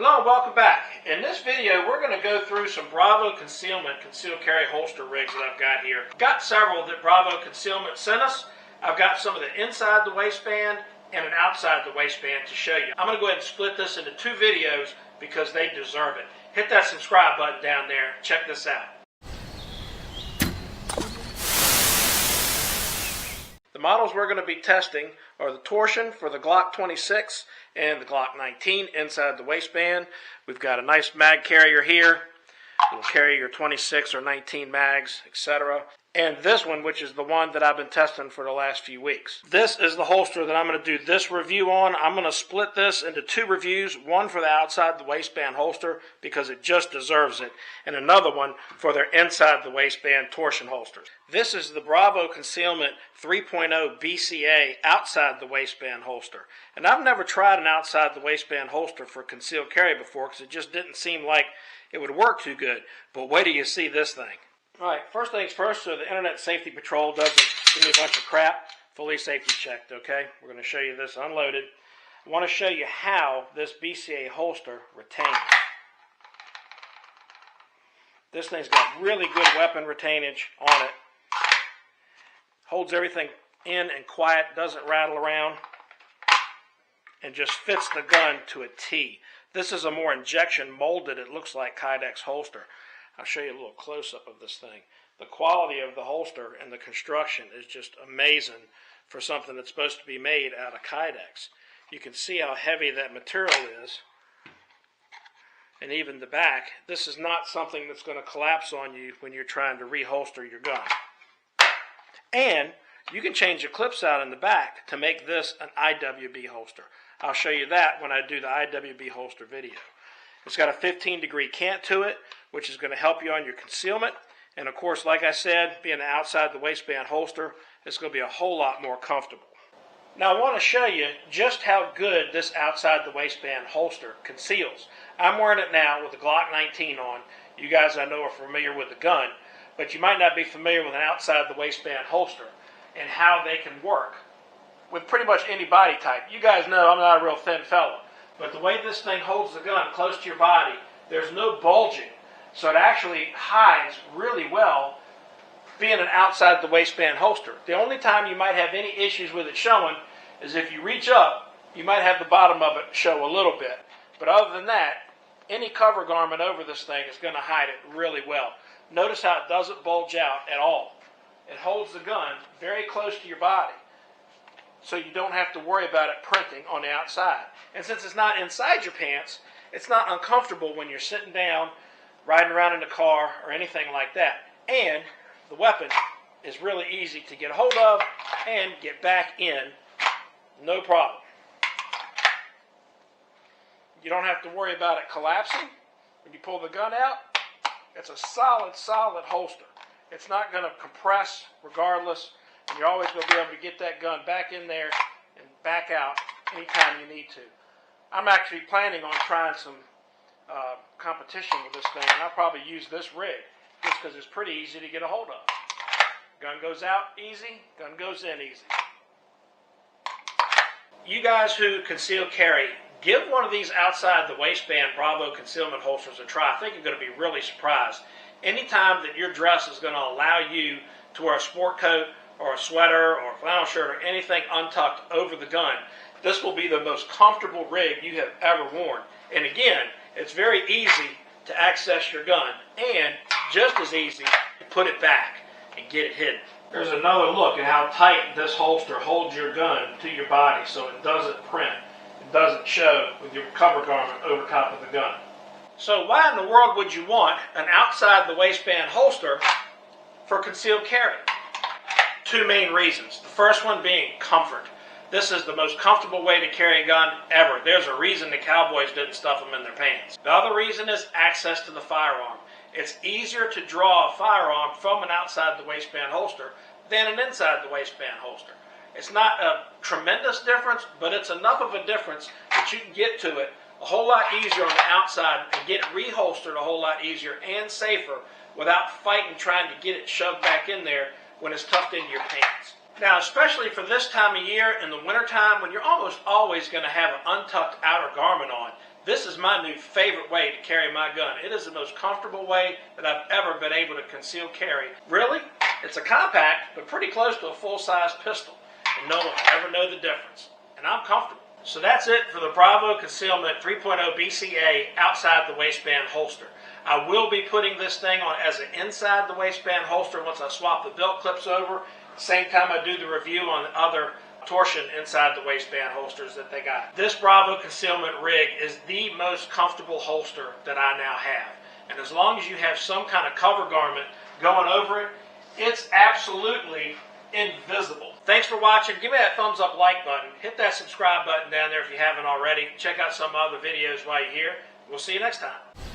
Hello and welcome back. In this video we're going to go through some Bravo Concealment concealed carry holster rigs that I've got here. I've got several that Bravo Concealment sent us. I've got some of the inside the waistband and an outside the waistband to show you. I'm going to go ahead and split this into two videos because they deserve it. Hit that subscribe button down there. Check this out. The models we're going to be testing are the torsion for the Glock 26 and the Glock 19 inside the waistband. We've got a nice mag carrier here. It will carry your 26 or 19 mags, etc. And this one, which is the one that I've been testing for the last few weeks. This is the holster that I'm going to do this review on. I'm going to split this into two reviews, one for the outside the waistband holster because it just deserves it, and another one for their inside the waistband torsion holsters. This is the Bravo Concealment 3.0 BCA outside the waistband holster. And I've never tried an outside the waistband holster for concealed carry before because it just didn't seem like it would work too good. But wait till you see this thing. Alright, first things first, so the Internet Safety Patrol doesn't give me a bunch of crap, fully safety checked, okay? We're going to show you this unloaded. I want to show you how this BCA holster retains. This thing's got really good weapon retainage on it. Holds everything in and quiet, doesn't rattle around, and just fits the gun to a T. This is a more injection molded, it looks like, Kydex holster. I'll show you a little close-up of this thing. The quality of the holster and the construction is just amazing for something that's supposed to be made out of Kydex. You can see how heavy that material is. And even the back, this is not something that's going to collapse on you when you're trying to reholster your gun. And you can change the clips out in the back to make this an IWB holster. I'll show you that when I do the IWB holster video. It's got a 15-degree cant to it, which is going to help you on your concealment. And of course, like I said, being an outside the waistband holster, it's going to be a whole lot more comfortable. Now I want to show you just how good this outside the waistband holster conceals. I'm wearing it now with the Glock 19 on. You guys I know are familiar with the gun, but you might not be familiar with an outside the waistband holster and how they can work with pretty much any body type. You guys know I'm not a real thin fella, but the way this thing holds the gun close to your body, there's no bulging, so it actually hides really well being an outside the waistband holster. The only time you might have any issues with it showing is if you reach up, you might have the bottom of it show a little bit. But other than that, any cover garment over this thing is going to hide it really well. Notice how it doesn't bulge out at all. It holds the gun very close to your body, so you don't have to worry about it printing on the outside. And since it's not inside your pants, it's not uncomfortable when you're sitting down, riding around in the car, or anything like that. And the weapon is really easy to get a hold of and get back in, no problem. You don't have to worry about it collapsing. When you pull the gun out, it's a solid holster. It's not going to compress regardless, and you're always going to be able to get that gun back in there and back out anytime you need to. I'm actually planning on trying some competition with this thing, and I'll probably use this rig just because it's pretty easy to get a hold of. Gun goes out easy, gun goes in easy. You guys who conceal carry, give one of these outside the waistband Bravo Concealment holsters a try. I think you're going to be really surprised. Anytime that your dress is going to allow you to wear a sport coat or a sweater or a flannel shirt or anything untucked over the gun, this will be the most comfortable rig you have ever worn. And again, it's very easy to access your gun and just as easy to put it back and get it hidden. There's another look at how tight this holster holds your gun to your body so it doesn't print. It doesn't show with your cover garment over top of the gun. So why in the world would you want an outside the waistband holster for concealed carry? Two main reasons. The first one being comfort. This is the most comfortable way to carry a gun ever. There's a reason the cowboys didn't stuff them in their pants. The other reason is access to the firearm. It's easier to draw a firearm from an outside the waistband holster than an inside the waistband holster. It's not a tremendous difference, but it's enough of a difference that you can get to it a whole lot easier on the outside and get it reholstered a whole lot easier and safer without fighting trying to get it shoved back in there when it's tucked into your pants. Now, especially for this time of year in the wintertime when you're almost always going to have an untucked outer garment on, This is my new favorite way to carry my gun. It is the most comfortable way that I've ever been able to conceal carry. Really, it's a compact, but pretty close to a full-size pistol, and no one will ever know the difference. And I'm comfortable. So that's it for the Bravo Concealment 3.0 BCA outside the waistband holster. I will be putting this thing on as an inside the waistband holster once I swap the belt clips over. Same time I do the review on the other torsion inside the waistband holsters that they got. This Bravo Concealment rig is the most comfortable holster that I now have. And as long as you have some kind of cover garment going over it, it's absolutely invisible. Thanks for watching. Give me that thumbs up like button. Hit that subscribe button down there if you haven't already. Check out some other videos while you're here. We'll see you next time.